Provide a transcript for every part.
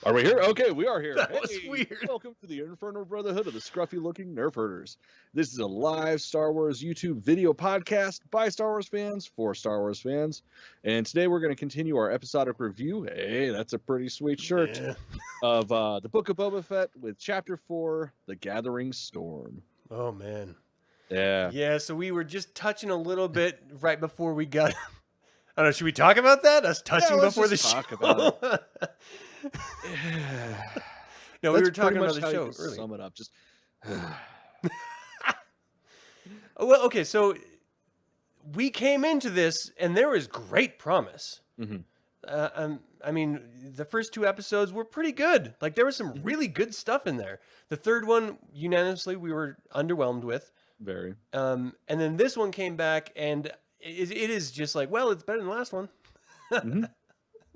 Are we here? Okay, we are here. That was weird. Welcome to the Infernal Brotherhood of the Scruffy Looking Nerf Herders. This is a live Star Wars YouTube video podcast by Star Wars fans for Star Wars fans. And today we're going to continue our episodic review. Hey, that's a pretty sweet shirt. Yeah. Of the Book of Boba Fett with Chapter 4, The Gathering Storm. Oh, man. Yeah. Yeah, so we were just touching a little bit right before we got... I don't know, should we talk about that? Us touching before the show? Talk about it. No, we were talking about the show earlier. Sum it up. Just... Well, okay, so we came into this, and there was great promise. Mm-hmm. I mean, the first two episodes were pretty good. Like, there was some really good stuff in there. The third one, unanimously, we were underwhelmed with. Very. And then this one came back, and it is just like, well, it's better than the last one. Mm-hmm.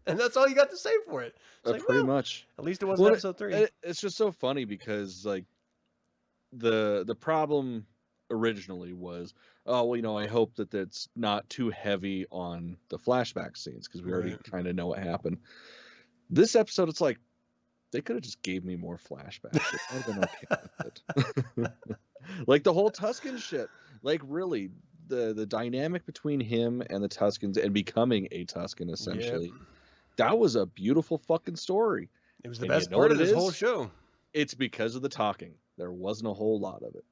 And that's all you got to say for it. It's like, pretty much. At least it wasn't episode 3. It's just so funny because, like, the problem originally was, oh, well, you know, I hope that it's not too heavy on the flashback scenes because we already kind of know what happened. This episode, it's like, they could have just gave me more flashbacks. I would have been okay with it. Like the whole Tusken shit. Like, really, the dynamic between him and the Tuskens and becoming a Tusken, essentially. Yep. That was a beautiful fucking story. It was the best part of this whole show. It's because of the talking. There wasn't a whole lot of it.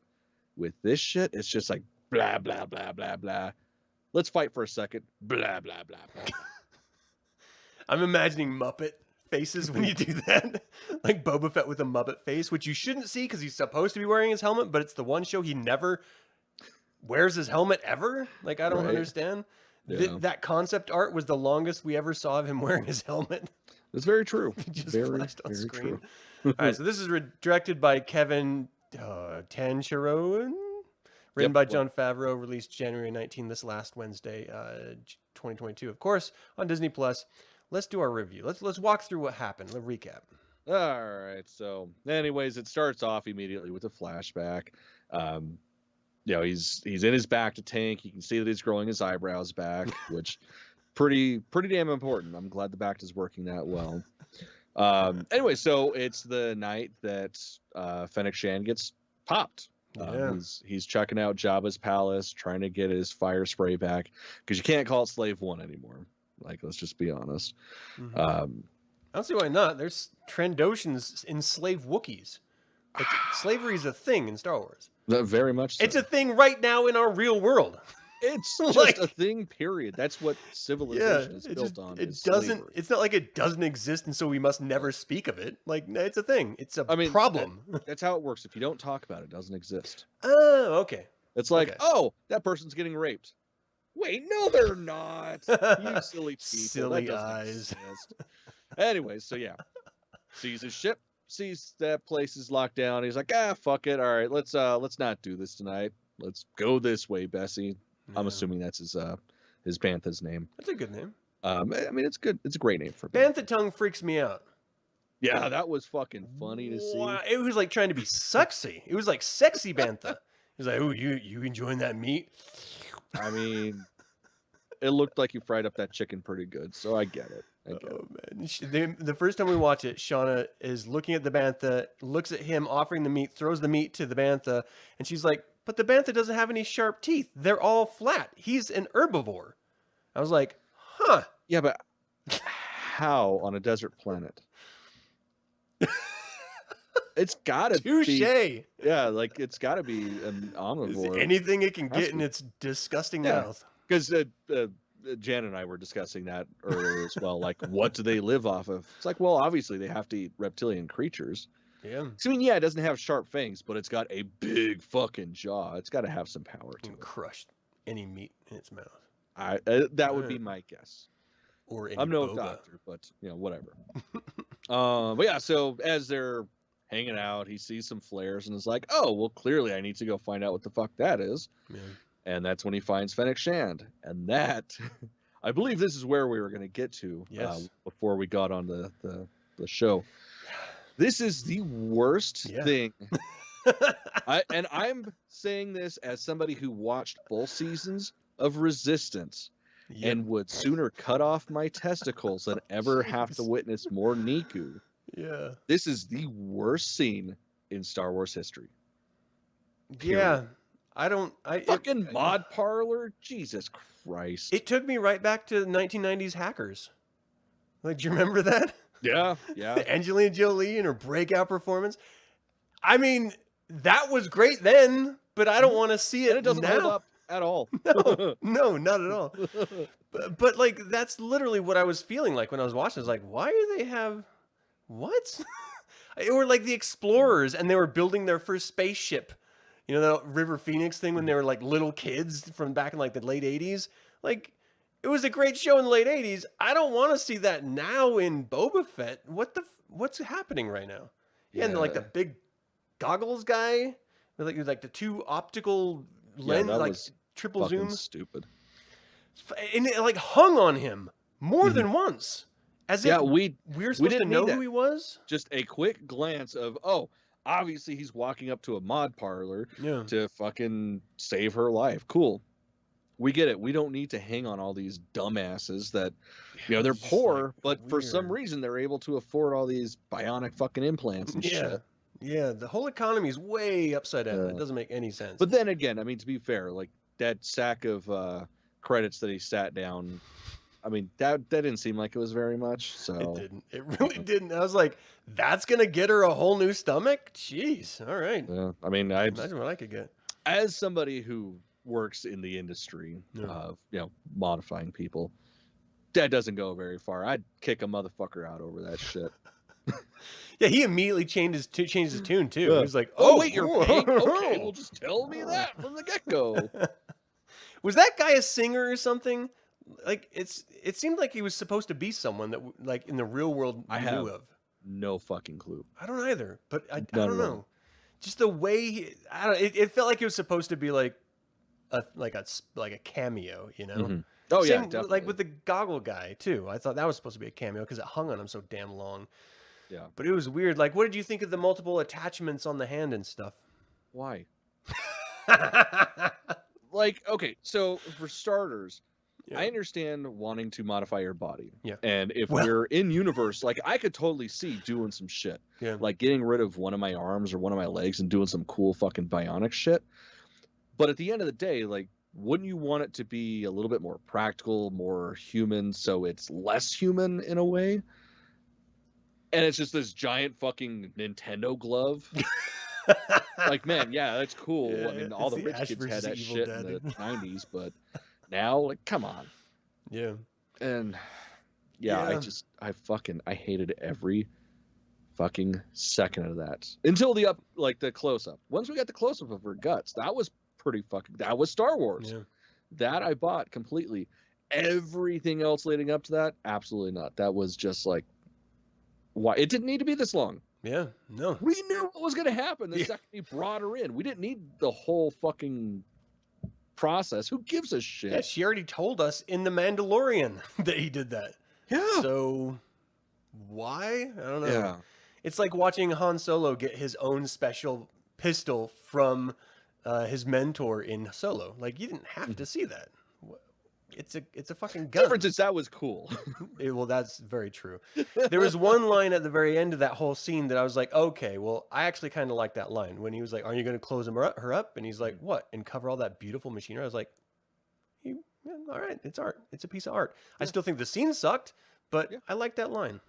With this shit, it's just like blah, blah, blah, blah, blah. Let's fight for a second. Blah, blah, blah, blah. I'm imagining Muppet faces when you do that. Like Boba Fett with a Muppet face, which you shouldn't see because he's supposed to be wearing his helmet, but it's the one show he never wears his helmet ever. Like, I don't understand. Yeah. That concept art was the longest we ever saw of him wearing his helmet. That's very true. Just flashed on screen. All right, so this is directed by Kevin Tancharoen, written by Jon Favreau, released January 19, this last Wednesday, 2022, of course, on Disney+. Let's do our review. Let's walk through what happened. Let's recap. All right, so anyways, it starts off immediately with a flashback. You know, he's in his back to tank. You can see that he's growing his eyebrows back, which pretty damn important. I'm glad the back is working that well. Anyway, so it's the night that Fennec Shand gets popped. He's checking out Jabba's palace, trying to get his fire spray back because you can't call it Slave 1 anymore. Like, let's just be honest. Mm-hmm. I don't see why not. There's Trandoshans enslave Wookiees. Slavery is a thing in Star Wars. Very much so. It's a thing right now in our real world. It's just a thing, period. That's what civilization is built on. It doesn't. It's not like it doesn't exist, and so we must never speak of it. Like, it's a thing. It's a problem. That's how it works. If you don't talk about it, it doesn't exist. Oh, okay. It's like, oh, that person's getting raped. Wait, no, they're not. You silly people. Silly eyes. Anyway, so yeah, sees his ship, sees that place is locked down. He's like, fuck it. All right, let's not do this tonight. Let's go this way, Bessie. I'm assuming that's his Bantha's name. That's a good name. I mean, it's good. It's a great name for Bantha tongue freaks me out. Yeah, that was fucking funny to see. It was like trying to be sexy. It was like sexy Bantha. He's like, "Oh, you enjoying that meat?" I mean, it looked like you fried up that chicken pretty good, so I get it. Man. The first time we watch it, Shauna is looking at the Bantha, looks at him offering the meat, throws the meat to the Bantha, and she's like, but the Bantha doesn't have any sharp teeth. They're all flat. He's an herbivore. I was like, huh. Yeah, but how on a desert planet? It's gotta be. Yeah, like it's gotta be an omnivore. Anything it can get in its disgusting mouth. Because Jan and I were discussing that earlier as well. Like, what do they live off of? It's like, well, obviously they have to eat reptilian creatures. Yeah. So, I mean, yeah, it doesn't have sharp fangs, but it's got a big fucking jaw. It's got to have some power to it. Crush any meat in its mouth. That would be my guess. Or any I'm no boba. doctor, but you know, whatever. But yeah, so as they're hanging out, he sees some flares and is like, "Oh, well, clearly I need to go find out what the fuck that is." Yeah. And that's when he finds Fennec Shand, and that, I believe, this is where we were going to get to before we got on the show. This is the worst thing. I'm saying this as somebody who watched both seasons of Resistance and would sooner cut off my testicles than ever have to witness more Niku. Yeah. This is the worst scene in Star Wars history. Yeah. Period. Fucking mod parlor? Jesus Christ. It took me right back to 1990s hackers. Like, do you remember that? Yeah. Angelina Jolie and her breakout performance. I mean, that was great then, but I don't want to see it And it doesn't now. hold up at all. No, not at all. But like, that's literally what I was feeling like when I was watching. I was like, why do they have what? Or like the explorers, and they were building their first spaceship. You know, that River Phoenix thing when they were like little kids from back in like the late 80s. Like, it was a great show in the late 80s. I don't want to see that now in Boba Fett. What's happening right now? Yeah, and like the big goggles guy with like the two optical lens, like triple zoom. Stupid. And it like hung on him more than once. As if we were supposed to know who he was. Just a quick glance of, obviously he's walking up to a mod parlor to fucking save her life. Cool. We get it. We don't need to hang on all these dumbasses that, they're poor, like, but for some reason they're able to afford all these bionic fucking implants and shit. Yeah, the whole economy is way upside down. It doesn't make any sense. But then again, I mean, to be fair, like that sack of credits that he sat down, I mean, that didn't seem like it was very much. So it didn't. It really didn't. I was like, that's gonna get her a whole new stomach. Jeez. All right. Yeah. I mean, imagine what I could get. As somebody who works in the industry of modifying people, that doesn't go very far. I'd kick a motherfucker out over that shit. Yeah, he immediately changed his tune too. He was like, "Oh wait, you're paying? Okay, well just tell me that from the get-go." Was that guy a singer or something? Like it seemed like he was supposed to be someone that like in the real world I knew of. No fucking clue. I don't either, but I don't know. Just the way it felt like it was supposed to be like a cameo, you know? Mm-hmm. Oh Same, yeah, definitely. Like with the goggle guy too. I thought that was supposed to be a cameo because it hung on him so damn long. Yeah. But it was weird. Like, what did you think of the multiple attachments on the hand and stuff? Why? Like, okay, so for starters, I understand wanting to modify your body. Yeah. And if we're in universe, like I could totally see doing some shit. Yeah. Like getting rid of one of my arms or one of my legs and doing some cool fucking bionic shit. But at the end of the day, like, wouldn't you want it to be a little bit more practical, more human, so it's less human in a way? And it's just this giant fucking Nintendo glove. Like, man, yeah, that's cool. Yeah, I mean, all the rich kids had that shit in the 90s, but now, like, come on. Yeah. And I hated every fucking second of that until the close up. Once we got the close up of her guts, that was that was Star Wars. Yeah. That I bought completely. Everything else leading up to that, absolutely not. That was just like, why? It didn't need to be this long. Yeah, no. We knew what was going to happen the second he brought her in. We didn't need the whole fucking process. Who gives a shit? Yeah, she already told us in The Mandalorian that he did that. Yeah. So why? I don't know. Yeah. It's like watching Han Solo get his own special pistol from his mentor in Solo. Like, you didn't have to see that. It's a fucking gun. Difference is that was cool. Well, that's very true. There was one line at the very end of that whole scene that I was like, okay, well, I actually kind of like that line when he was like, "Are you going to close her up?" And he's like, "What? And cover all that beautiful machinery?" I was like, all right, it's art. It's a piece of art. Yeah. I still think the scene sucked, but I like that line.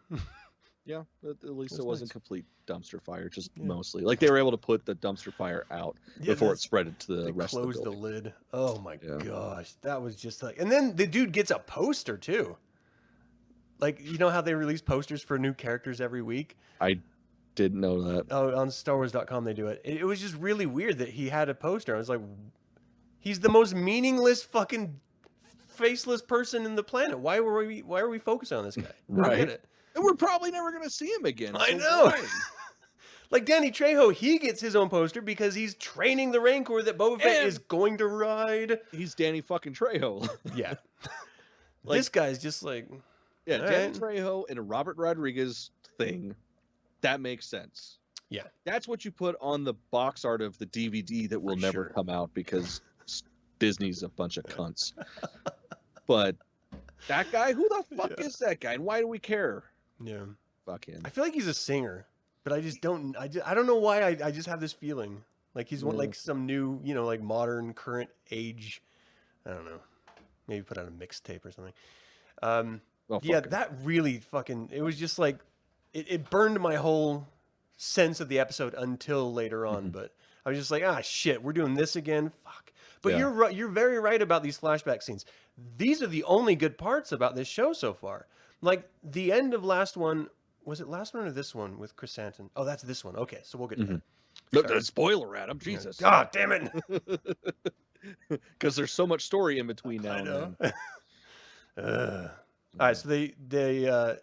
Yeah, at least it wasn't complete dumpster fire, just mostly. Like, they were able to put the dumpster fire out before it spread it to the rest of the building. Close the lid. Oh my gosh, that was just like... And then the dude gets a poster, too. Like, you know how they release posters for new characters every week? I didn't know that. Oh, on StarWars.com they do it. It was just really weird that he had a poster. I was like, he's the most meaningless fucking faceless person in the planet. Why are we focusing on this guy? Right. I get it. And we're probably never going to see him again. I know. Like Danny Trejo, he gets his own poster because he's training the Rancor that Boba Fett is going to ride. He's Danny fucking Trejo. Yeah. Like, this guy's just like... Yeah, Danny Trejo and a Robert Rodriguez thing, that makes sense. Yeah. That's what you put on the box art of the DVD that will never come out because Disney's a bunch of cunts. But that guy, who the fuck is that guy? And why do we care? Yeah. fucking. I feel like he's a singer, but I just don't. I don't know why. I just have this feeling like he's one like some new, like modern, current age. I don't know. Maybe put out a mixtape or something. Yeah, that really fucking. It was just like it burned my whole sense of the episode until later on. But I was just like, shit, we're doing this again. Fuck. But you're right. You're very right about these flashback scenes. These are the only good parts about this show so far. Like the end of last one. Was it last one or this one with Chrysanthemum? Oh, that's this one. Okay, so we'll get to that. Look, spoiler, Adam. Jesus. God damn it. Because there's so much story in between now and then. All right, so they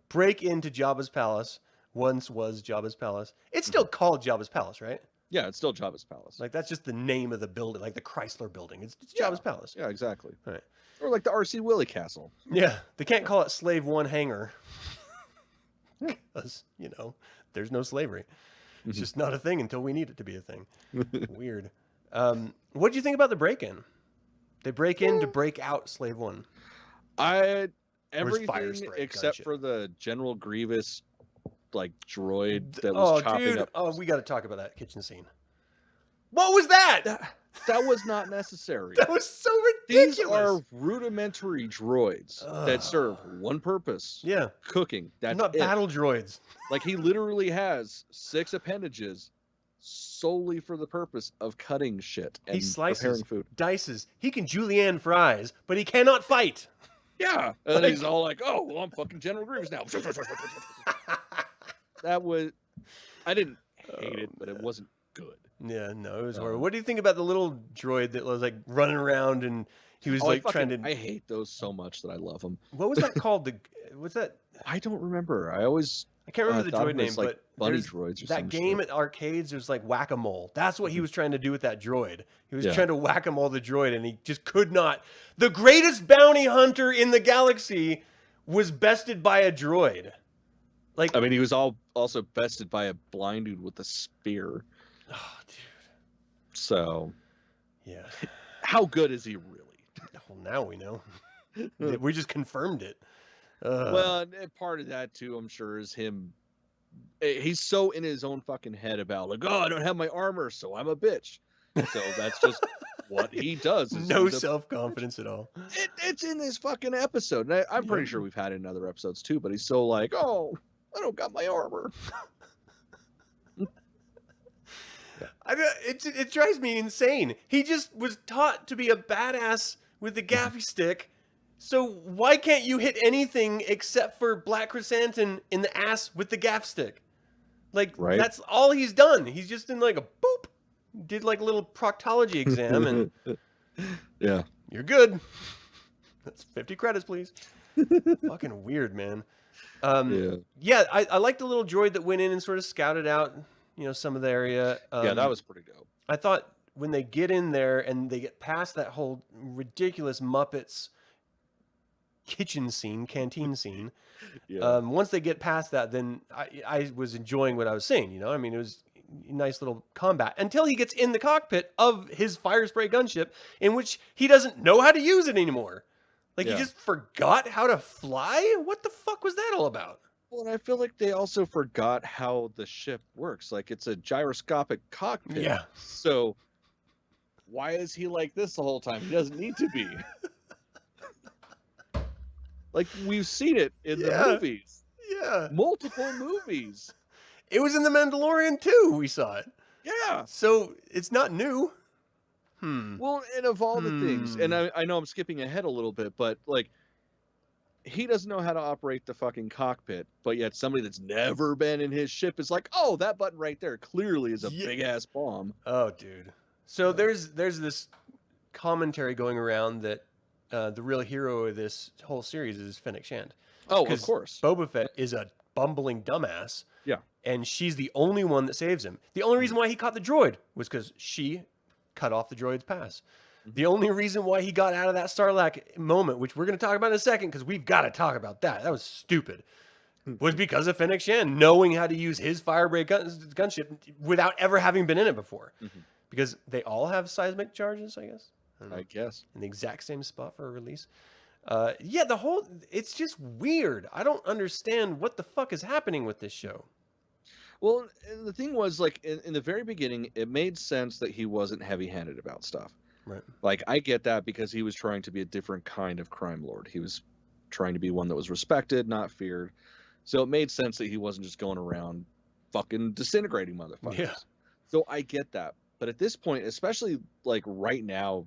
break into Jabba's palace. Once was Jabba's palace. It's still called Jabba's palace, right? Yeah, it's still Jabba's palace. Like that's just the name of the building, like the Chrysler building. It's Jabba's palace. Yeah, exactly. All right. Or like the R.C. Willey Castle. Yeah, they can't call it Slave One Hangar. Because, there's no slavery. It's just not a thing until we need it to be a thing. Weird. What do you think about the break-in? They break in to break out Slave One. Everything except for the General Grievous droid that was chopping up. Oh, we got to talk about that kitchen scene. What was that? That was not necessary. That was so ridiculous. These are rudimentary droids that serve one purpose. Yeah. Cooking. That's not battle droids. Like he literally has 6 appendages solely for the purpose of cutting shit and he slices, preparing food. Dices. He can julienne fries, but he cannot fight. Yeah. And he's all like, oh, well, I'm fucking General Grievous now. That was... I didn't hate it, but it wasn't good. Yeah, no, it was horrible. What do you think about the little droid that was running around and he was trying to... I hate those so much that I love them. What was that called? What's that? I don't remember. I can't remember the droid name, but bunny droids or that game at arcades, there's whack-a-mole. That's what he was trying to do with that droid. He was trying to whack-a-mole the droid, and he just could not. The greatest bounty hunter in the galaxy was bested by a droid. He was also bested by a blind dude with a spear. Oh, dude. So, yeah. How good is he really? Well, now we know. We just confirmed it. Well, part of that too, I'm sure, is him. He's so in his own fucking head about I don't have my armor, so I'm a bitch. So that's just what he does. No self-confidence at all. It's in this fucking episode. And I'm pretty sure we've had it in other episodes too, but he's so I don't got my armor. It drives me insane. He just was taught to be a badass with the gaffy stick. So why can't you hit anything except for Black Chrysanthemum in the ass with the gaff stick? That's all he's done. He's just in a boop. Did a little proctology exam and yeah, you're good. That's 50 credits, please. Fucking weird, man. Yeah, I like the little droid that went in and sort of scouted out, some of the area. Yeah, that was pretty dope. I thought when they get in there and they get past that whole ridiculous Muppets canteen scene. Yeah. Once they get past that, then I was enjoying what I was seeing. It was a nice little combat until he gets in the cockpit of his fire spray gunship, in which he doesn't know how to use it anymore. He just forgot how to fly. What the fuck was that all about? Well, and I feel like they also forgot how the ship works. It's a gyroscopic cockpit. Yeah. So why is he like this the whole time? He doesn't need to be. We've seen it in the movies. Yeah. Multiple movies. It was in The Mandalorian too. We saw it. Yeah. So it's not new. Well, and of all the things, and I know I'm skipping ahead a little bit, but he doesn't know how to operate the fucking cockpit, but yet somebody that's never been in his ship is oh, that button right there clearly is a big ass bomb. Oh, dude. So there's this commentary going around that the real hero of this whole series is Fennec Shand. Oh, of course. Boba Fett is a bumbling dumbass. Yeah. And she's the only one that saves him. The only reason why he caught the droid was because she cut off the droid's pass. The only reason why he got out of that Starlight moment, which we're going to talk about in a second, because we've got to talk about that. That was stupid. Was because of Fennec Shand knowing how to use his firebreak gunship without ever having been in it before. Because they all have seismic charges, I guess. I guess. In the exact same spot for a release. Yeah, it's just weird. I don't understand what the fuck is happening with this show. Well, and the thing was, like, in the very beginning, it made sense that he wasn't heavy-handed about stuff. Right. Like, I get that because he was trying to be a different kind of crime lord. He was trying to be one that was respected, not feared. So it made sense that he wasn't just going around fucking disintegrating motherfuckers. Yeah. So I get that. But at this point, especially like right now,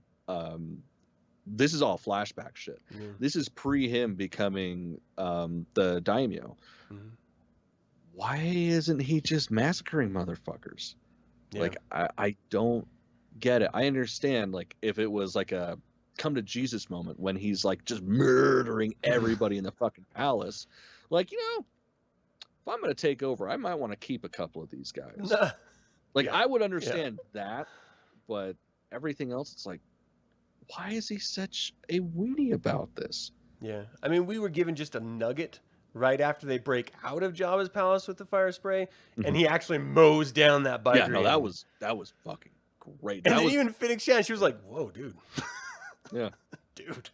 this is all flashback shit. Yeah. This is pre him becoming the daimyo. Mm-hmm. Why isn't he just massacring motherfuckers? Yeah. Like, I don't get it. I understand, like, if it was like a come to Jesus moment when he's like just murdering everybody in the fucking palace. Like, if I'm going to take over, I might want to keep a couple of these guys. Like, Yeah. I would understand that, but everything else, it's like, why is he such a weenie about this? Yeah. I mean, we were given just a nugget right after they break out of Jabba's palace with the fire spray, and he actually mows down that biker. Yeah, no, that was fucking great. And that then was, even Phoenix Shan, she was like, "Whoa, dude." Yeah. Dude.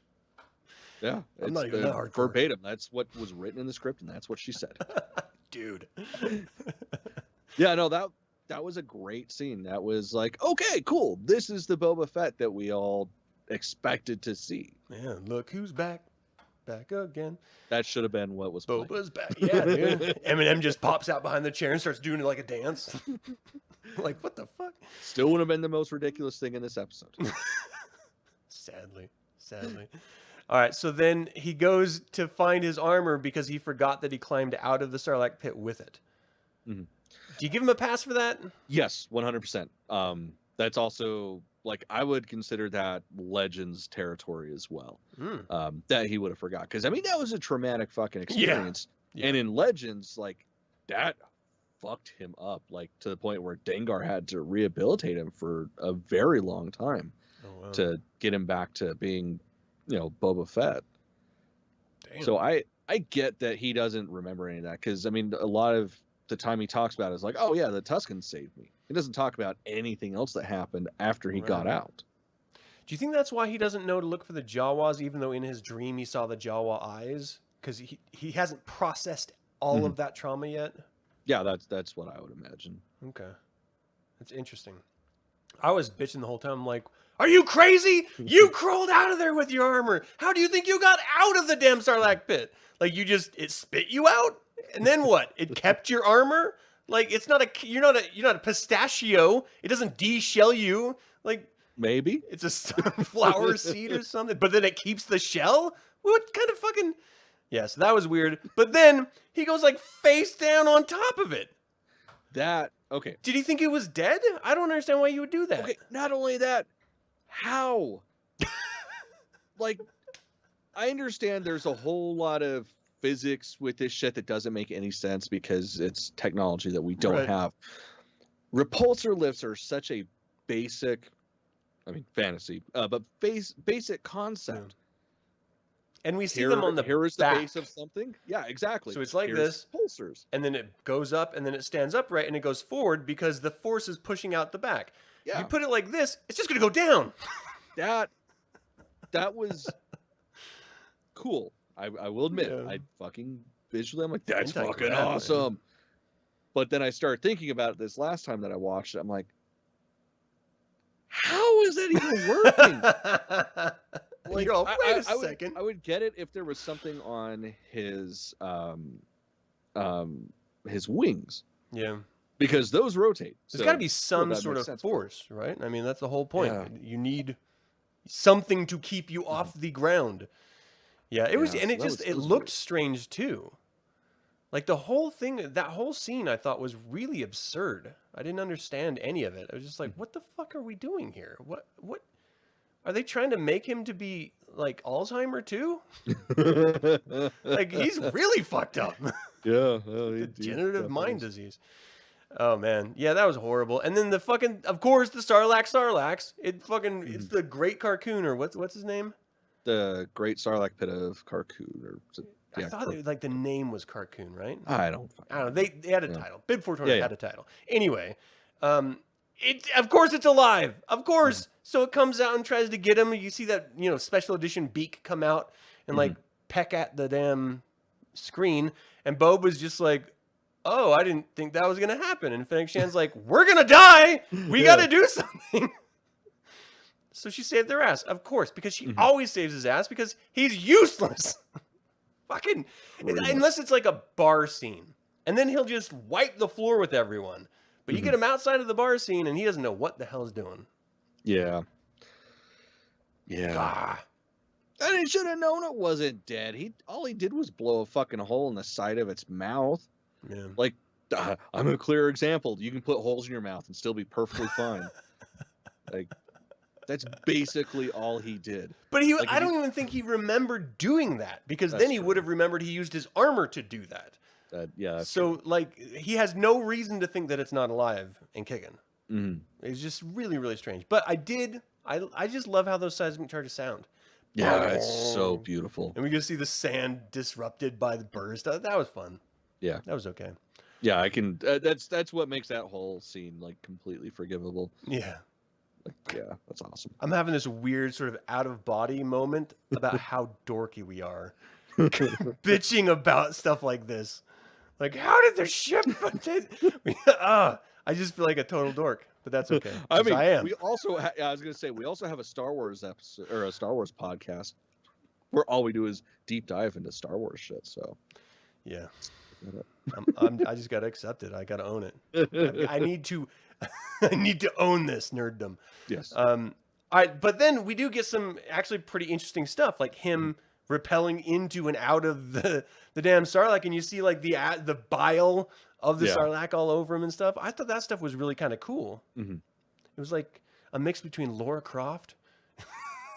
Yeah. I'm not even that hardcore. Verbatim. That's what was written in the script, and that's what she said. Dude. Yeah, no, that was a great scene. That was like, okay, cool. This is the Boba Fett that we all expected to see. Yeah, look who's back. Back again. That should have been what was played. Boba's back. Yeah, dude. Eminem just pops out behind the chair and starts doing it like a dance. Like, what the fuck? Still would have been the most ridiculous thing in this episode. Sadly. All right, so then he goes to find his armor because he forgot that he climbed out of the Starlight pit with it. Mm-hmm. Do you give him a pass for that? Yes, 100%. That's also, like, I would consider that Legends territory as well. That he would have forgot. Because, I mean, that was a traumatic fucking experience. Yeah. And in Legends, like, that fucked him up, like, to the point where Dengar had to rehabilitate him for a very long time to get him back to being, Boba Fett. Damn. So I get that he doesn't remember any of that. Because, I mean, a lot of the time he talks about it is like, oh, yeah, the Tuskens saved me. He doesn't talk about anything else that happened after he got out. Do you think that's why he doesn't know to look for the Jawas, even though in his dream he saw the Jawa eyes? Because he hasn't processed all of that trauma yet? Yeah, that's what I would imagine. Okay. That's interesting. I was bitching the whole time. I'm like, are you crazy? You crawled out of there with your armor. How do you think you got out of the damn Sarlacc pit? Like, it spit you out? And then what? It kept your armor? Like, you're not a pistachio. It doesn't de-shell you. Like, maybe it's a sunflower seed or something, but then it keeps the shell? What kind of fucking... Yeah, so that was weird. But then he goes like face down on top of it. Okay. Did he think it was dead? I don't understand why you would do that. Okay, not only that, how? Like, I understand there's a whole lot of physics with this shit that doesn't make any sense because it's technology that we don't have. Repulsor lifts are such a basic, fantasy, but basic concept. Yeah. And we see them on the here is the back. base of something. Yeah, exactly. So it's like this, repulsors, and then it goes up, and then it stands upright, and it goes forward because the force is pushing out the back. Yeah. You put it like this, it's just going to go down. That was cool. I will admit, I fucking visually, I'm like, that's fucking awesome. But then I started thinking about it this last time that I watched it. I'm like, how is that even working? Like, wait a second. I would get it if there was something on his wings. Yeah. Because those rotate. There's got to be some sort of force, right? I mean, that's the whole point. Yeah. You need something to keep you off the ground. Yeah, it was, and it looked strange too. Like the whole thing, that whole scene, I thought was really absurd. I didn't understand any of it. I was just like, what the fuck are we doing here? What are they trying to make him to be like Alzheimer too? Like he's really fucked up. Yeah, degenerative mind disease. Oh man, yeah, that was horrible. And then of course, the Sarlacc. It's the Great Carcoon, or what's his name? The Great Sarlacc Pit of Carcoon, or I thought the name was Carcoon, right? I don't know. They had a title. Bib 420 had a title. Anyway, of course it's alive. Of course. So it comes out and tries to get him. You see that special edition beak come out, and like peck at the damn screen. And Bob was just like, oh, I didn't think that was going to happen. And Fennec Shan's like, we're going to die. We got to do something. So she saved their ass, of course, because she always saves his ass because he's useless. Fucking, unless it's like a bar scene. And then he'll just wipe the floor with everyone. But you get him outside of the bar scene and he doesn't know what the hell he's doing. Yeah. Yeah. Gah. And he should have known it wasn't dead. All he did was blow a fucking hole in the side of its mouth. Yeah. Like, I'm a clear example. You can put holes in your mouth and still be perfectly fine. Like, that's basically all he did. But I don't even think he remembered doing that, because then he would have remembered he used his armor to do that. Yeah. So, like, he has no reason to think that it's not alive and kicking. It's just really, really strange. But I just love how those seismic charges sound. Yeah, it's so beautiful. And we get to see the sand disrupted by the burst. That was fun. Yeah. That was okay. Yeah, I can. That's what makes that whole scene like completely forgivable. Yeah. Like, yeah, that's awesome. I'm having this weird sort of out of body moment about how dorky we are, bitching about stuff like this. Like, how did the ship? I just feel like a total dork, but that's okay. I mean, I am. We also. I was gonna say we also have a Star Wars episode or a Star Wars podcast where all we do is deep dive into Star Wars shit. So. Yeah. I just got to accept it. I got to own it. I need to own this nerddom. Yes. All right, but then we do get some actually pretty interesting stuff, like him rappelling into and out of the damn Sarlacc, and you see like the bile of the Sarlacc all over him and stuff. I thought that stuff was really kind of cool. It was like a mix between Lara Croft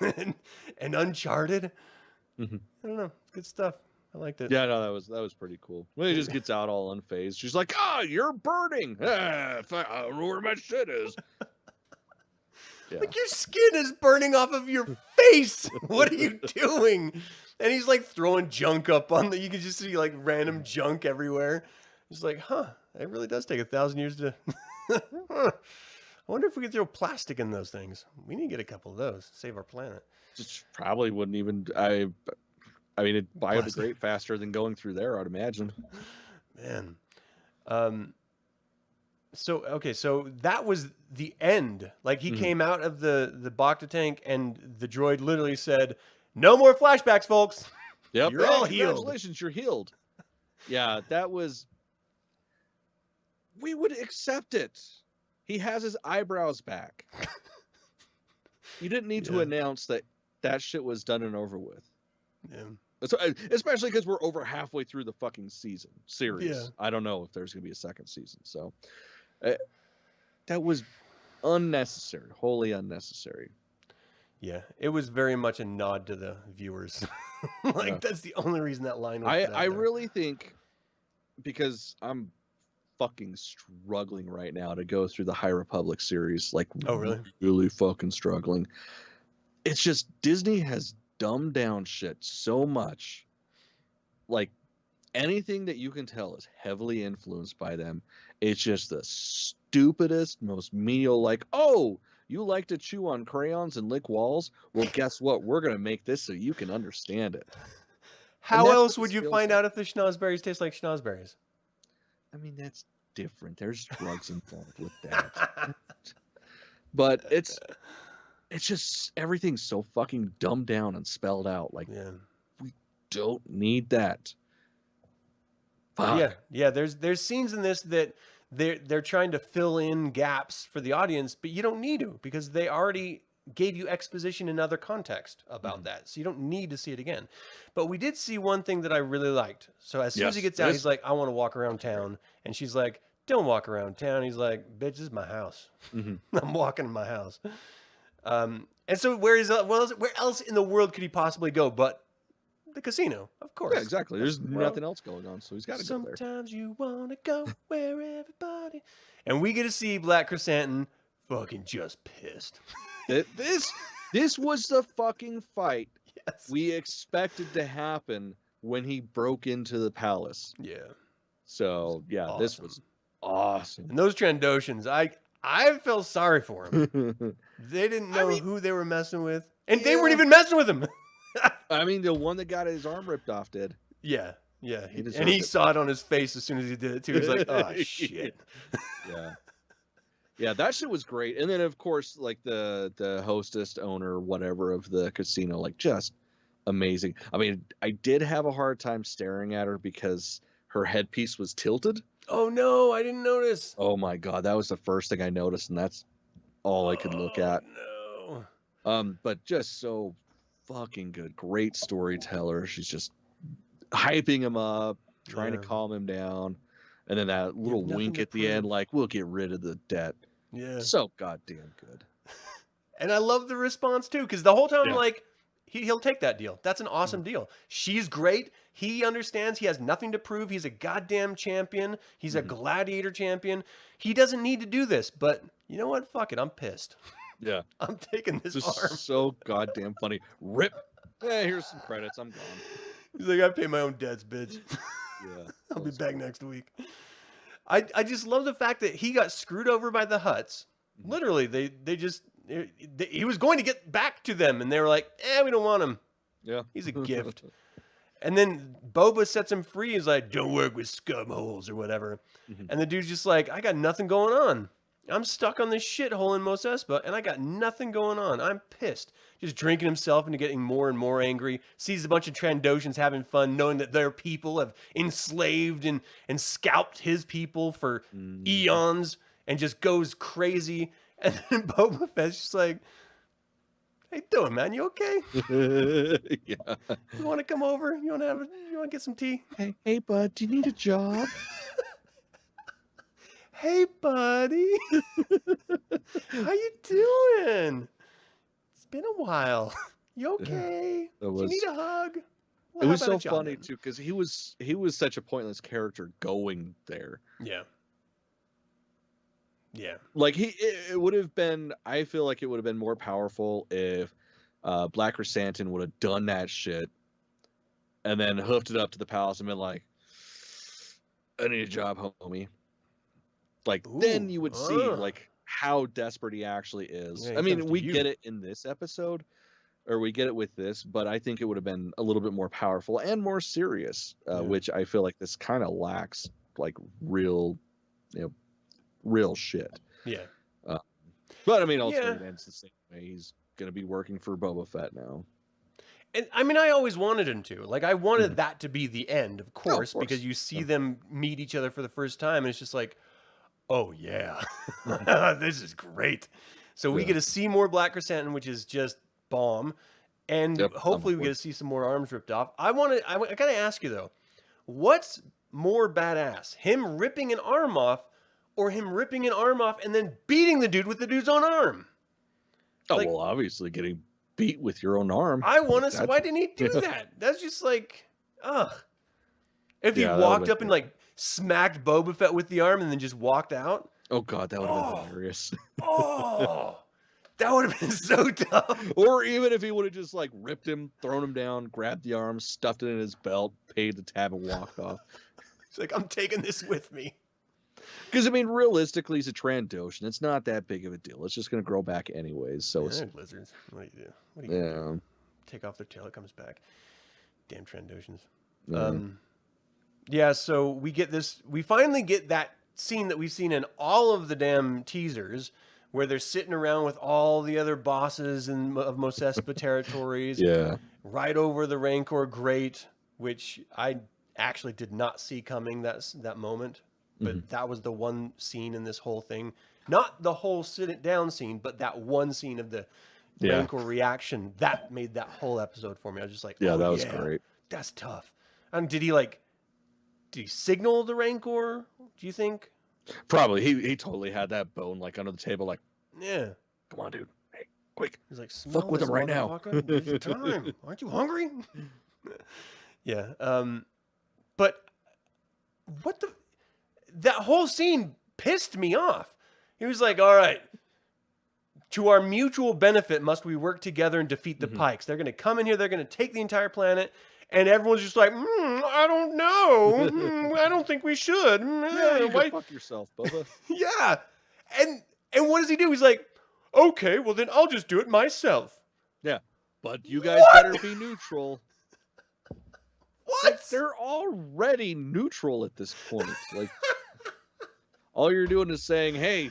and Uncharted. I don't know. Good stuff. I liked it. Yeah, no, that was pretty cool. When he just gets out all unfazed, she's like, you're burning. I don't know where my shit is. Yeah. Like, your skin is burning off of your face. What are you doing? And he's like throwing junk up on you can just see like random junk everywhere. He's like, it really does take 1,000 years to. I wonder if we could throw plastic in those things. We need to get a couple of those. Save our planet. Just probably wouldn't even. I mean, it'd biodegrade faster than going through there, I'd imagine. Man. So that was the end. Like, he came out of the Bacta tank, and the droid literally said, "No more flashbacks, folks. Yep. You're all healed. Congratulations, you're healed." Yeah, that was... We would accept it. He has his eyebrows back. You didn't need to announce that shit was done and over with. Yeah. Especially because we're over halfway through the fucking series. Yeah. I don't know if there's going to be a second season. So that was unnecessary, wholly unnecessary. Yeah, it was very much a nod to the viewers. That's the only reason that line was I really think, because I'm fucking struggling right now to go through the High Republic series. Like, oh, really? Really fucking struggling. It's just Disney has dumbed down shit so much. Like, anything that you can tell is heavily influenced by them. It's just the stupidest, most menial, like, oh, you like to chew on crayons and lick walls? Well, guess what? We're going to make this so you can understand it. How else would you find out if the schnozberries taste like schnozberries? I mean, that's different. There's drugs involved with that. But it's just, everything's so fucking dumbed down and spelled out. Like, we don't need that. Fuck. Yeah. There's scenes in this that they're trying to fill in gaps for the audience, but you don't need to, because they already gave you exposition in other context about that. So you don't need to see it again. But we did see one thing that I really liked. So as soon as he gets out, he's like, I want to walk around town. And she's like, don't walk around town. He's like, bitch, this is my house. I'm walking in my house. And so where else in the world could he possibly go but the casino? Of course. Yeah, exactly. There's nothing else going on, so he's got to go there. Sometimes you want to go where everybody... And we get to see Black Chrysanthemum fucking just pissed. This was the fucking fight we expected to happen when he broke into the palace. Yeah. So, awesome. This was awesome. And those Trandoshans, I felt sorry for him. They didn't know who they were messing with. And they weren't even messing with him. I mean, the one that got his arm ripped off did. Yeah. He deserved And he it. saw it on his face as soon as he did it too. He's like, oh shit. Yeah. Yeah, that shit was great. And then of course, like the hostess, owner, whatever of the casino, like just amazing. I mean, I did have a hard time staring at her because her headpiece was tilted. Oh no, I didn't notice. Oh my god, that was the first thing I noticed, and that's all I could look at. No. But just so fucking good. Great storyteller. She's just hyping him up, trying to calm him down. And then that little wink at the end, like, we'll get rid of the debt. Yeah. So goddamn good. And I love the response too, because the whole time I'm like, he'll take that deal. That's an awesome deal. She's great. He understands he has nothing to prove. He's a goddamn champion. He's a gladiator champion. He doesn't need to do this. But you know what? Fuck it. I'm pissed. Yeah. I'm taking this Just arm. so goddamn funny. Rip. Yeah, here's some credits. I'm gone. He's like, I pay my own debts, bitch. Yeah. I'll be back next week. I just love the fact that he got screwed over by the Hutts. Literally, he was going to get back to them, and they were like, we don't want him. Yeah. He's a gift. And then Boba sets him free. He's like, don't work with scumholes or whatever. And the dude's just like, I got nothing going on. I'm stuck on this shithole in Mos Espa, and I got nothing going on. I'm pissed. Just drinking himself into getting more and more angry. Sees a bunch of Trandoshans having fun, knowing that their people have enslaved and scalped his people for eons, and just goes crazy. And then Boba Fett's just like, how you doing, man? You okay? Yeah. You want to come over? You want to get some tea? Hey, bud, do you need a job? Hey, buddy. How you doing? It's been a while. You okay? Do you need a hug? Well, it was so funny too, because he was such a pointless character going there. Yeah. Yeah. Like it would have been. I feel like it would have been more powerful if Black Chrysanthemum would have done that shit, and then hoofed it up to the palace and been like, "I need a job, homie." Like, then you would see like how desperate he actually is. Yeah, I mean, we get it in this episode, or we get it with this, but I think it would have been a little bit more powerful and more serious, which I feel like this kind of lacks, like real shit. Yeah. But I mean, ultimately, it ends the same way. He's gonna be working for Boba Fett now. And I mean, I always wanted him to. Like, I wanted that to be the end, of course, because you see them meet each other for the first time, and it's just like, oh yeah, this is great. So we get to see more Black Chrysanthemum, which is just bomb, and hopefully we get to see some more arms ripped off. I gotta ask you though, what's more badass, him ripping an arm off, or him ripping an arm off and then beating the dude with the dude's own arm? Oh, like, well, obviously getting beat with your own arm. I want to. Why didn't he do that? That's just like, ugh. If he walked up and like smacked Boba Fett with the arm and then just walked out. Oh god, that would have been hilarious. That would have been so dumb. Or even if he would have just like ripped him, thrown him down, grabbed the arm, stuffed it in his belt, paid the tab, and walked off. It's like, I'm taking this with me. Because I mean, realistically, he's a Trandoshan. It's not that big of a deal. It's just going to grow back anyways. So it's lizards. What do you do? Do? Take off their tail, it comes back. Damn Trandoshans. Yeah, so we get this. We finally get that scene that we've seen in all of the damn teasers, where they're sitting around with all the other bosses of Mos Espa territories. Yeah. Right over the Rancor Grate, which I actually did not see coming. That moment. But that was the one scene in this whole thing. Not the whole sit down scene, but that one scene of the Rancor reaction. That made that whole episode for me. I was just like, that was great. That's tough. And did he signal the Rancor, do you think? Probably. He totally had that bone like under the table, like, yeah. Come on, dude. Hey, quick. He's like, fuck with him right now. It's time. Aren't you hungry? Yeah. But what the... That whole scene pissed me off. He was like, all right, to our mutual benefit, must we work together and defeat the Pikes. They're going to come in here. They're going to take the entire planet. And everyone's just like, I don't know. I don't think we should. Yeah, you go fuck yourself, Boba. Yeah. And what does he do? He's like, okay, well then I'll just do it myself. Yeah. but you guys better be neutral. What? Like, they're already neutral at this point. Like, all you're doing is saying, hey,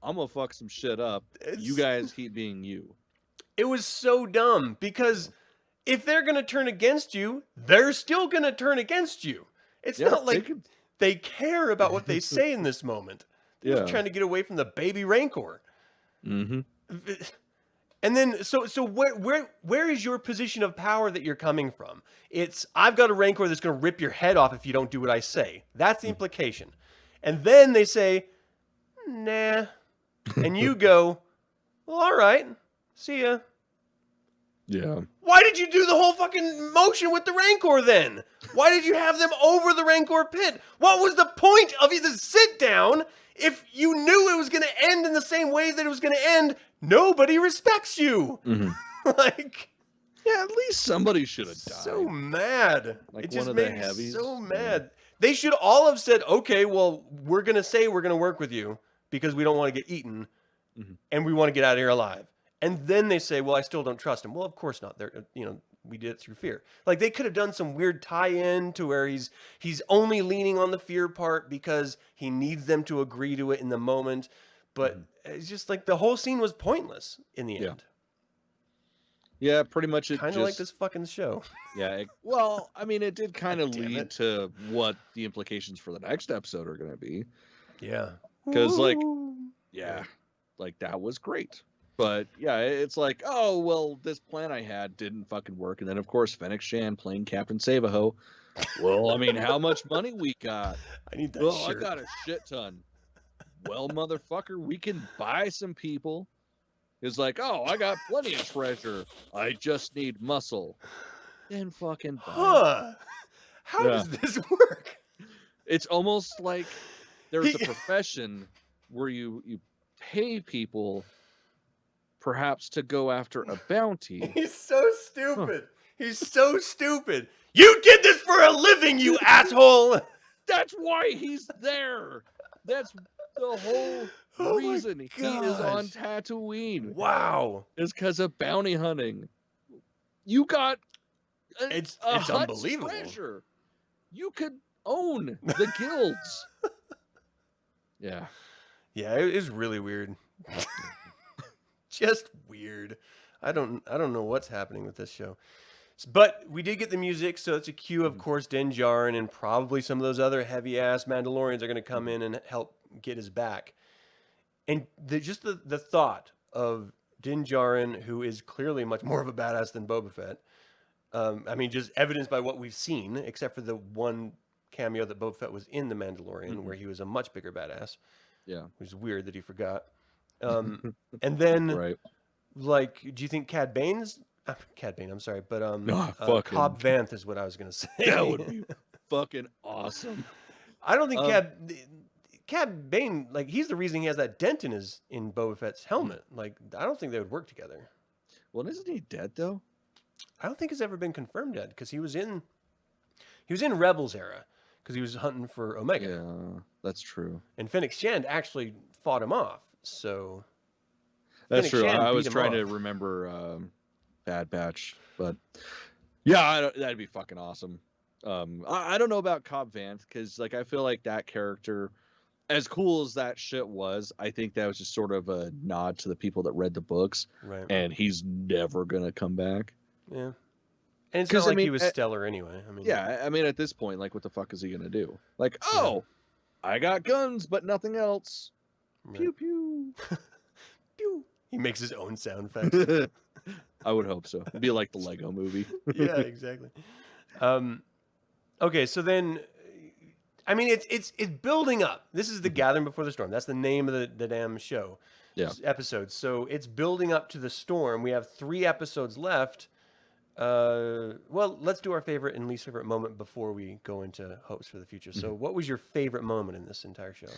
I'm gonna fuck some shit up. You guys keep being you. It was so dumb because if they're going to turn against you, they're still going to turn against you. It's not like they care about what they say in this moment. They're just trying to get away from the baby Rancor. Mm-hmm. And then, so where is your position of power that you're coming from? It's, I've got a Rancor that's going to rip your head off if you don't do what I say. That's the implication. And then they say, nah. And you go, well, all right. See ya. Yeah. Why did you do the whole fucking motion with the Rancor then? Why did you have them over the Rancor pit? What was the point of either sit down if you knew it was going to end in the same way that it was going to end? Nobody respects you. Mm-hmm. Like, yeah, at least somebody should have died. So mad. Like, it just one of made the me heavies. so mad. They should all have said, okay, well, we're going to say we're going to work with you because we don't want to get eaten and we want to get out of here alive. And then they say, well, I still don't trust him. Well, of course not. They're, we did it through fear. Like, they could have done some weird tie-in to where he's only leaning on the fear part because he needs them to agree to it in the moment. But it's just like the whole scene was pointless in the end. Yeah, pretty much. It kind of like this fucking show. Yeah. Well, I mean, it did kind of lead to what the implications for the next episode are going to be. Yeah. Because, like, like, that was great. But, yeah, it's like, oh, well, this plan I had didn't fucking work. And then, of course, Fennec Shand playing Captain Save-A-Ho. Well, I mean, how much money we got? I need that shirt. I got a shit ton. Well, motherfucker, we can buy some people. It's like, oh, I got plenty of treasure. I just need muscle. Then fucking buy. How does this work? It's almost like there's a profession where you pay people perhaps to go after a bounty. He's so stupid. He's so stupid. You did this for a living, you asshole. That's why he's there. That's the whole reason he is on Tatooine. Wow. Is because of bounty hunting. You got it's Hutt's unbelievable. Treasure. You could own the guilds. Yeah. Yeah, it is really weird. Just weird. I don't know what's happening with this show. But we did get the music, so it's a cue, of course, Din Djarin, and probably some of those other heavy-ass Mandalorians are going to come in and help get his back. And just the thought of Din Djarin, who is clearly much more of a badass than Boba Fett. I mean, just evidenced by what we've seen, except for the one cameo that Boba Fett was in The Mandalorian, where he was a much bigger badass. Yeah. Which is weird that he forgot. And then, like, do you think Cad Bane's... Cad Bane, I'm sorry, but Cobb Vanth is what I was going to say. That would be fucking awesome. I don't think Cad Bane, like, he's the reason he has that dent in Boba Fett's helmet. Like, I don't think they would work together. Well, isn't he dead though? I don't think it's ever been confirmed yet because he was in Rebels era because he was hunting for Omega. Yeah, that's true. And Fennec Shand actually fought him off. So that's true. I was trying to remember Bad Batch, but yeah, that'd be fucking awesome. I don't know about Cobb Vanth because, like, I feel like that character, as cool as that shit was, I think that was just sort of a nod to the people that read the books, right? And he's never gonna come back. Yeah, and it's not like he was stellar anyway. I mean, yeah, I mean, at this point, like, what the fuck is he gonna do? Like, I got guns, but nothing else. Right. Pew pew. Pew. He makes his own sound effects. I would hope so. It'd be like the Lego movie. Yeah, exactly. Okay, so then, I mean, it's building up. This is the Gathering Before the Storm. That's the name of the damn show. Yeah. Episode. So it's building up to the storm. We have 3 episodes left. Well, let's do our favorite and least favorite moment before we go into hopes for the future. So what was your favorite moment in this entire show?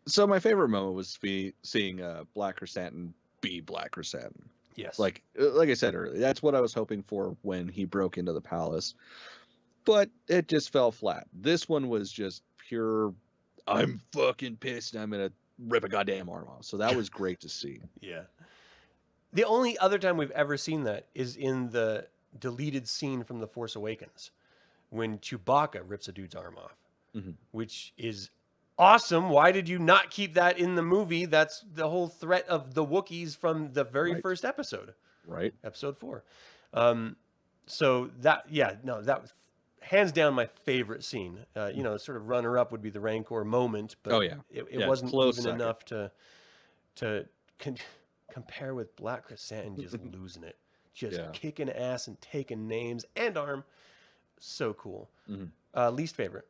So my favorite moment was seeing Black Chrysanthemum be Black Chrysanthemum. Yes. Like I said earlier, that's what I was hoping for when he broke into the palace. But it just fell flat. This one was just pure, I'm fucking pissed and I'm going to rip a goddamn arm off. So that was great to see. Yeah. The only other time we've ever seen that is in the deleted scene from The Force Awakens when Chewbacca rips a dude's arm off, which is awesome. Why did you not keep that in the movie? That's the whole threat of the Wookiees from the very first episode. Right. Episode 4. So that, that was hands down my favorite scene. Sort of runner up would be the Rancor moment, but it wasn't even enough to compare with Black Chrysanthemum just losing it, just kicking ass and taking names and arm. So cool. Least favorite.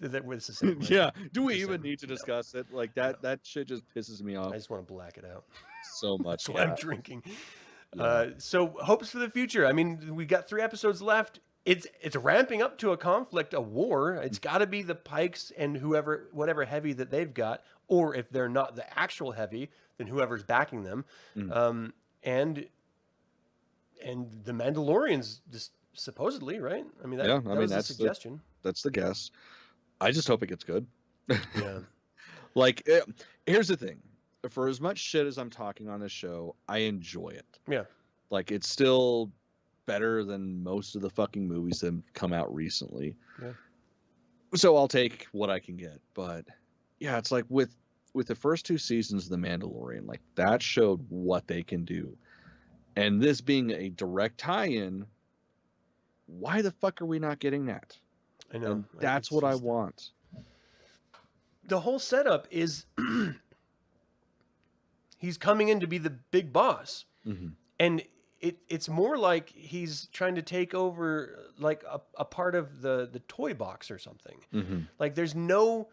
This is right? Yeah. Do we even need to discuss it? Like that shit just pisses me off. I just want to black it out so much. That's why I'm drinking. So hopes for the future. I mean, we got 3 episodes left. It's ramping up to a conflict, a war. It's got to be the Pikes and whatever heavy that they've got, or if they're not the actual heavy, then whoever's backing them. And the Mandalorians just supposedly, right? I mean, that was the suggestion. That's the guess. I just hope it gets good. Yeah. Like, here's the thing. For as much shit as I'm talking on this show, I enjoy it. Yeah. Like, it's still better than most of the fucking movies that have come out recently. Yeah. So I'll take what I can get. But yeah, it's like with the first 2 seasons of The Mandalorian, like that showed what they can do. And this being a direct tie-in, why the fuck are we not getting that? I know. And that's what I want. The whole setup is he's coming in to be the big boss. And it's more like he's trying to take over like a part of the toy box or something. Like there's no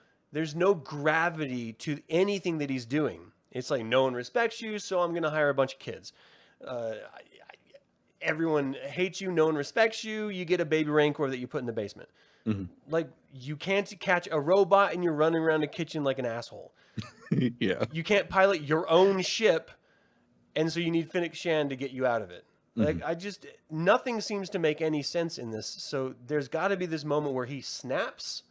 gravity to anything that he's doing. It's like no one respects you, so I'm going to hire a bunch of kids. Everyone hates you, no one respects you. You get a baby Rancor that you put in the basement. Like you can't catch a robot and you're running around the kitchen like an asshole. Yeah. You can't pilot your own ship, and so you need Fennec Shand to get you out of it. Like nothing seems to make any sense in this. So there's got to be this moment where he snaps,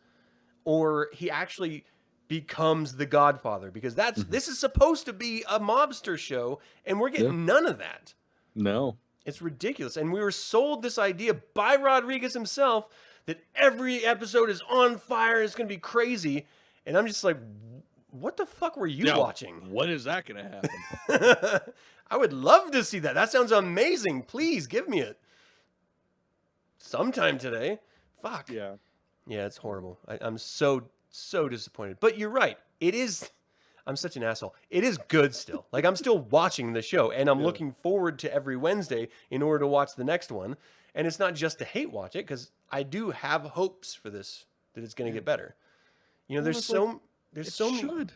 or he actually becomes the Godfather, because this is supposed to be a mobster show, and we're getting none of that. No. It's ridiculous. And we were sold this idea by Rodriguez himself that every episode is on fire, it's going to be crazy. And I'm just like, what the fuck were you watching? When is that going to happen? I would love to see that. That sounds amazing. Please give me it. Sometime today. Fuck. Yeah. Yeah, it's horrible. I'm so disappointed. But you're right. It is. I'm such an asshole. It is good still. Like, I'm still watching the show, and I'm looking forward to every Wednesday in order to watch the next one. And it's not just to hate watch it, because I do have hopes for this, that it's going to get better. You know, there's so many.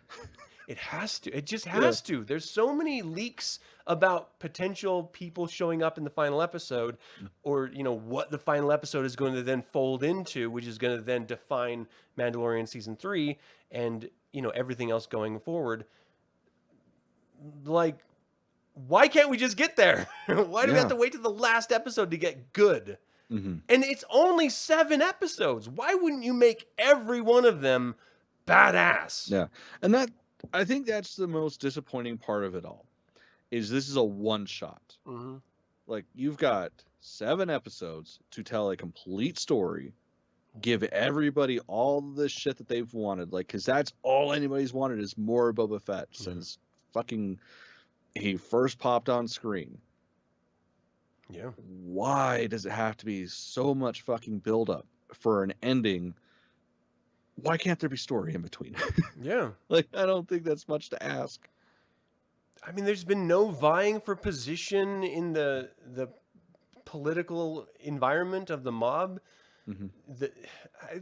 It has to. It just has to. There's so many leaks about potential people showing up in the final episode, or, you know, what the final episode is going to then fold into, which is going to then define Mandalorian season 3 and, you know, everything else going forward. Like, why can't we just get there? Why do we have to wait to the last episode to get good? And it's only 7 episodes. Why wouldn't you make every one of them badass? Yeah. And I think that's the most disappointing part of it all, is this is a one shot. Like, you've got 7 episodes to tell a complete story, give everybody all the shit that they've wanted. Like, because that's all anybody's wanted is more Boba Fett since fucking he first popped on screen. Yeah. Why does it have to be so much fucking buildup for an ending? Why can't there be story in between? Yeah. Like, I don't think that's much to ask. I mean, there's been no vying for position in the political environment of the mob.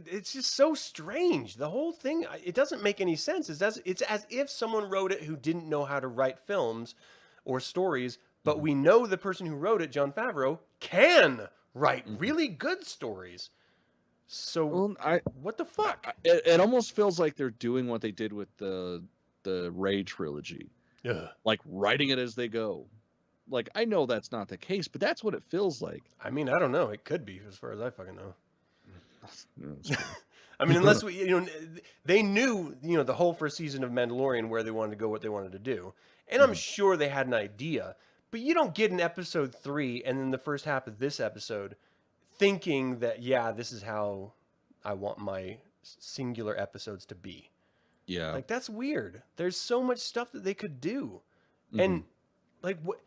It's just so strange. The whole thing, it doesn't make any sense. It's as if someone wrote it who didn't know how to write films or stories, but we know the person who wrote it, Jon Favreau, can write really good stories. So what the fuck? It almost feels like they're doing what they did with the Rey trilogy. Yeah. Like, writing it as they go. Like, I know that's not the case, but that's what it feels like. I mean, I don't know. It could be, as far as I fucking know. I mean, unless they knew, the whole first season of Mandalorian where they wanted to go, what they wanted to do, and I'm sure they had an idea. But you don't get in episode 3 and then the first half of this episode thinking that this is how I want my singular episodes to be. Yeah, like that's weird. There's so much stuff that they could do, and like what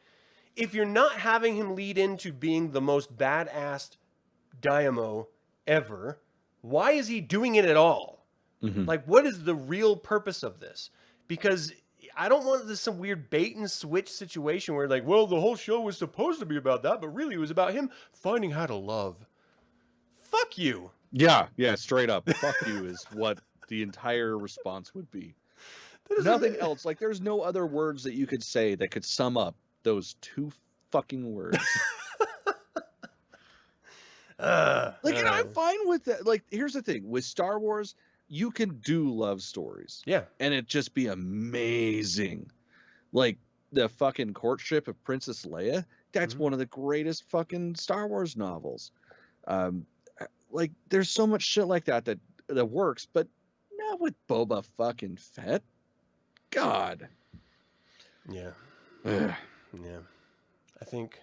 if you're not having him lead into being the most badass Daimyo ever? Why is he doing it at all? Like, what is the real purpose of this? Because I don't want this some weird bait and switch situation where like, well, the whole show was supposed to be about that, but really it was about him finding how to love. Fuck you. Yeah, straight up. Fuck you is what the entire response would be. Nothing else. Like, there's no other words that you could say that could sum up those 2 fucking words. And I'm fine with that. Like, here's the thing. With Star Wars, you can do love stories. Yeah. And it'd just be amazing. Like, the fucking courtship of Princess Leia, that's one of the greatest fucking Star Wars novels. Like, there's so much shit like that works, but not with Boba fucking Fett. God. Yeah. Yeah. I think,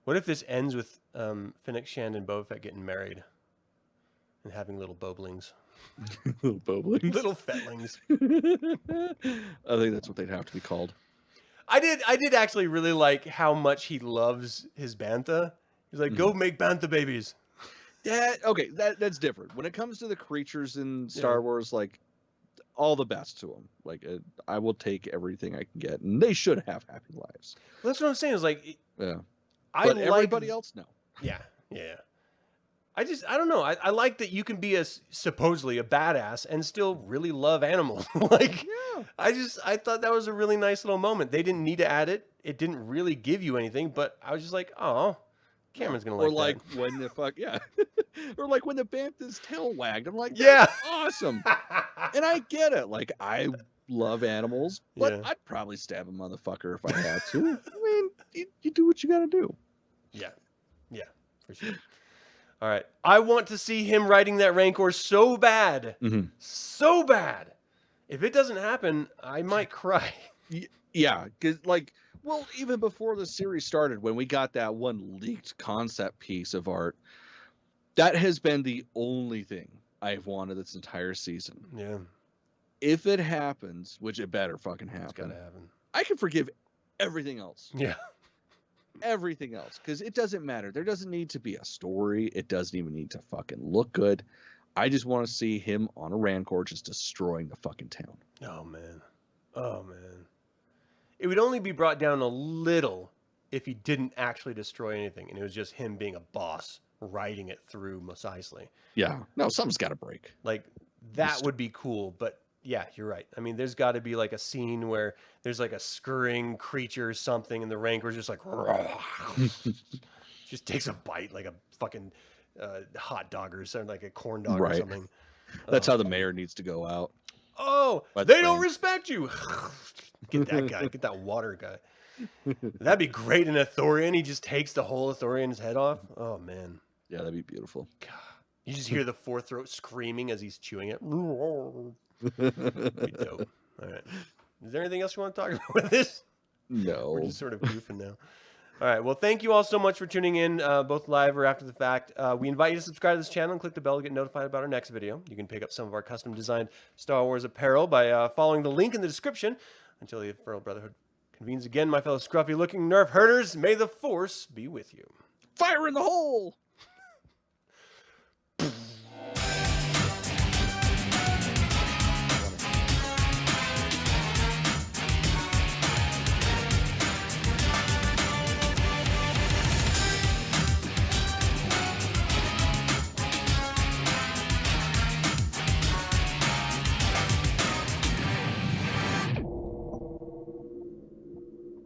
what if this ends with Fennec Shand and Boba Fett getting married and having little boblings? Little boblings? Little fetlings. I think that's what they'd have to be called. I did actually really like how much he loves his bantha. He's like, go make bantha babies. That's different. When it comes to the creatures in Star Wars, like, all the best to them. Like, I will take everything I can get, and they should have happy lives. Well, that's what I'm saying. Is like, but everybody else, no. Yeah. I don't know. I like that you can be supposedly a badass and still really love animals. Like, I thought that was a really nice little moment. They didn't need to add it. It didn't really give you anything, but I was just like, oh, Cameron's gonna like that. Or like when the or like when the bantha's tail wagged. I'm like, that's awesome. And I get it. Like, I love animals, but I'd probably stab a motherfucker if I had to. I mean, you do what you got to do. Yeah, for sure. All right, I want to see him riding that Rancor so bad, so bad. If it doesn't happen, I might cry. Yeah, because even before the series started, when we got that one leaked concept piece of art, that has been the only thing I've wanted this entire season. Yeah. If it happens, which it better fucking happen. It's gotta happen. I can forgive everything else. Yeah. Everything else. Because it doesn't matter. There doesn't need to be a story. It doesn't even need to fucking look good. I just want to see him on a Rancor just destroying the fucking town. Oh, man. It would only be brought down a little if he didn't actually destroy anything, and it was just him being a boss riding it through Mos Eisley. Yeah. No, something's got to break. Like, that would be cool, but yeah, you're right. I mean, there's got to be like a scene where there's like a scurrying creature or something, and the Rancor's just like, just takes a bite like a fucking hot dog or something, like a corn dog or something. That's how the mayor needs to go out. Oh, they don't respect you. Get that guy. Get that water guy. That'd be great in a Thorian. He just takes the whole Thorian's head off. Oh, man. Yeah, that'd be beautiful. God. You just hear the fourth throat screaming as he's chewing it. That'd be dope. All right. Is there anything else you want to talk about with this? No. We're just sort of goofing now. All right. Well, thank you all so much for tuning in, both live or after the fact. We invite you to subscribe to this channel and click the bell to get notified about our next video. You can pick up some of our custom designed Star Wars apparel by following the link in the description. Until the Infernal Brotherhood convenes again, my fellow Scruffy Looking Nerf Herders, may the Force be with you. Fire in the hole!